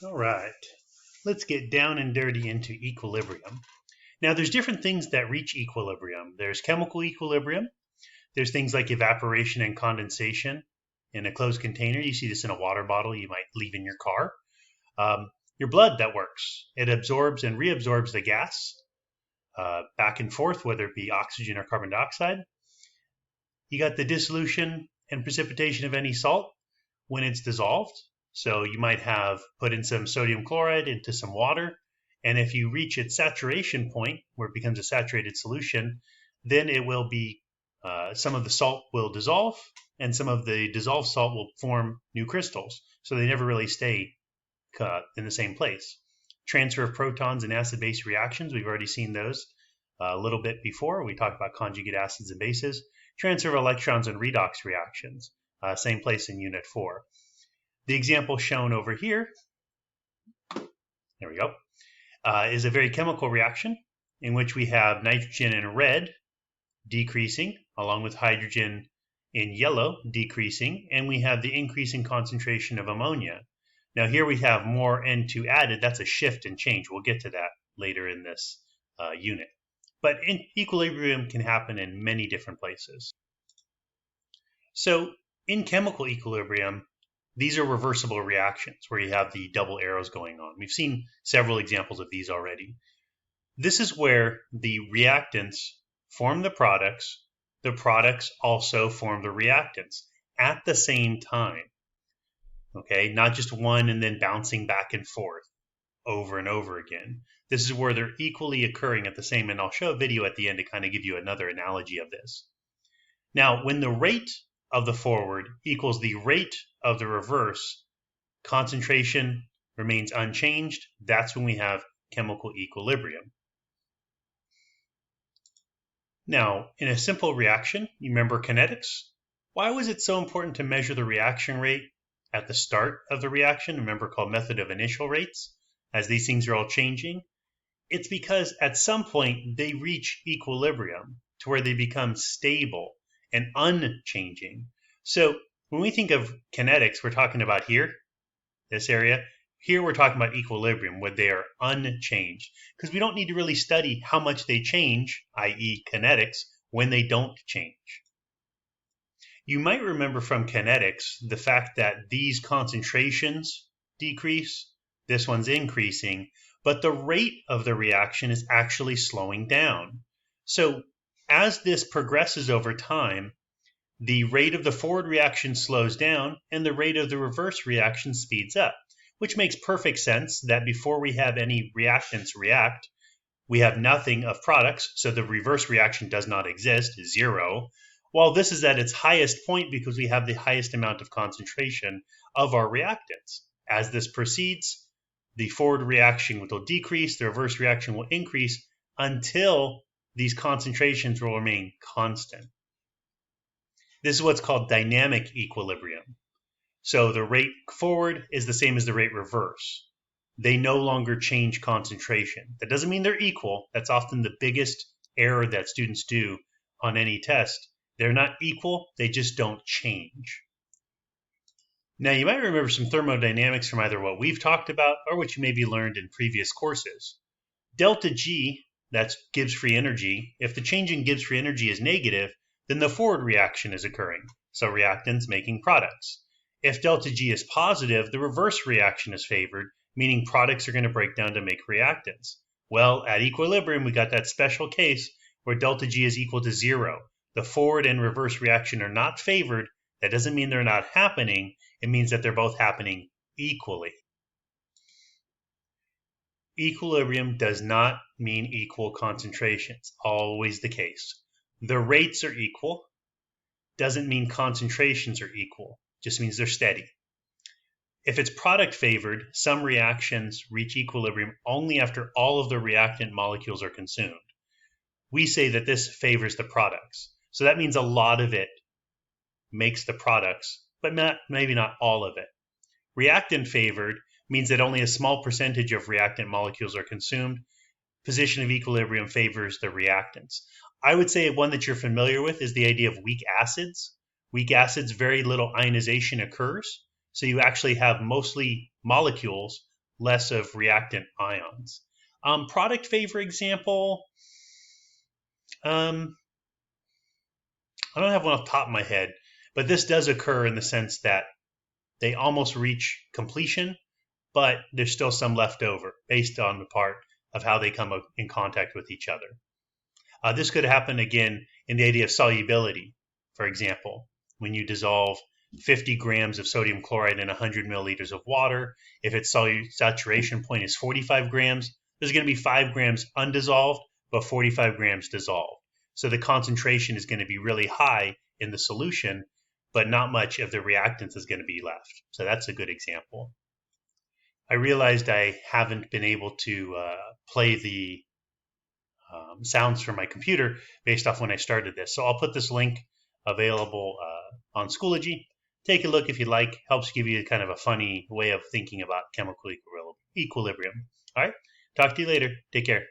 All right, let's get down and dirty into equilibrium. Now, there's different things that reach equilibrium. There's chemical equilibrium. There's things like evaporation and condensation in a closed container. You see this in a water bottle you might leave in your car. Your blood that works. It absorbs and reabsorbs the gas back and forth, whether it be oxygen or carbon dioxide. You got the dissolution and precipitation of any salt when it's dissolved. So you might have put in some sodium chloride into some water, and if you reach its saturation point where it becomes a saturated solution, then it will be some of the salt will dissolve, and some of the dissolved salt will form new crystals. So they never really stay in the same place. Transfer of protons in acid-base reactions, we've already seen those a little bit before. We talked about conjugate acids and bases. Transfer of electrons in redox reactions, same place in Unit 4. The example shown over here, there we go, is a very chemical reaction in which we have nitrogen in red decreasing along with hydrogen in yellow decreasing, and we have the increasing concentration of ammonia. Now here we have more N2 added. That's a shift and change. We'll get to that later in this unit. But equilibrium can happen in many different places. So in chemical equilibrium, these are reversible reactions where you have the double arrows going on. We've seen several examples of these already. This is where the reactants form the products also form the reactants at the same time. Okay, not just one and then bouncing back and forth over and over again. This is where they're equally occurring at the same, and I'll show a video at the end to kind of give you another analogy of this. Now, when the rate of the forward equals the rate of the reverse, concentration remains unchanged. That's when we have chemical equilibrium. Now, in a simple reaction, you remember kinetics? Why was it so important to measure the reaction rate at the start of the reaction? Remember, called method of initial rates, as these things are all changing? It's because at some point they reach equilibrium to where they become stable and unchanging. So when we think of kinetics, we're talking about here, this area. Here we're talking about equilibrium, where they are unchanged, because we don't need to really study how much they change, i.e. kinetics, when they don't change. You might remember from kinetics the fact that these concentrations decrease, this one's increasing, but the rate of the reaction is actually slowing down. So as this progresses over time, the rate of the forward reaction slows down and the rate of the reverse reaction speeds up, which makes perfect sense that before we have any reactants react, we have nothing of products, so the reverse reaction does not exist, 0, while this is at its highest point because we have the highest amount of concentration of our reactants. As this proceeds, the forward reaction will decrease, the reverse reaction will increase until these concentrations will remain constant. This is what's called dynamic equilibrium. So the rate forward is the same as the rate reverse. They no longer change concentration. That doesn't mean they're equal. That's often the biggest error that students do on any test. They're not equal, they just don't change. Now you might remember some thermodynamics from either what we've talked about or what you maybe learned in previous courses. Delta G, that's Gibbs free energy, if the change in Gibbs free energy is negative, then the forward reaction is occurring, so reactants making products. If delta G is positive, the reverse reaction is favored, meaning products are going to break down to make reactants. Well, at equilibrium, we got that special case where delta G is equal to 0. The forward and reverse reaction are not favored. That doesn't mean they're not happening. It means that they're both happening equally. Equilibrium does not mean equal concentrations, always the case. The rates are equal, doesn't mean concentrations are equal, just means they're steady. If it's product favored, some reactions reach equilibrium only after all of the reactant molecules are consumed. We say that this favors the products. So that means a lot of it makes the products, but maybe not all of it. Reactant favored means that only a small percentage of reactant molecules are consumed. Position of equilibrium favors the reactants. I would say one that you're familiar with is the idea of weak acids. Weak acids, very little ionization occurs. So you actually have mostly molecules less of reactant ions. Product favor example, I don't have one off the top of my head, but this does occur in the sense that they almost reach completion, but there's still some left over based on the part of how they come in contact with each other. This could happen again in the idea of solubility. For example, when you dissolve 50 grams of sodium chloride in 100 milliliters of water, if its saturation point is 45 grams, there's going to be 5 grams undissolved, but 45 grams dissolved. So the concentration is going to be really high in the solution, but not much of the reactants is going to be left. So that's a good example. I realized I haven't been able to play the sounds from my computer based off when I started this. So I'll put this link available on Schoology. Take a look if you like. Helps give you kind of a funny way of thinking about chemical equilibrium. All right. Talk to you later. Take care.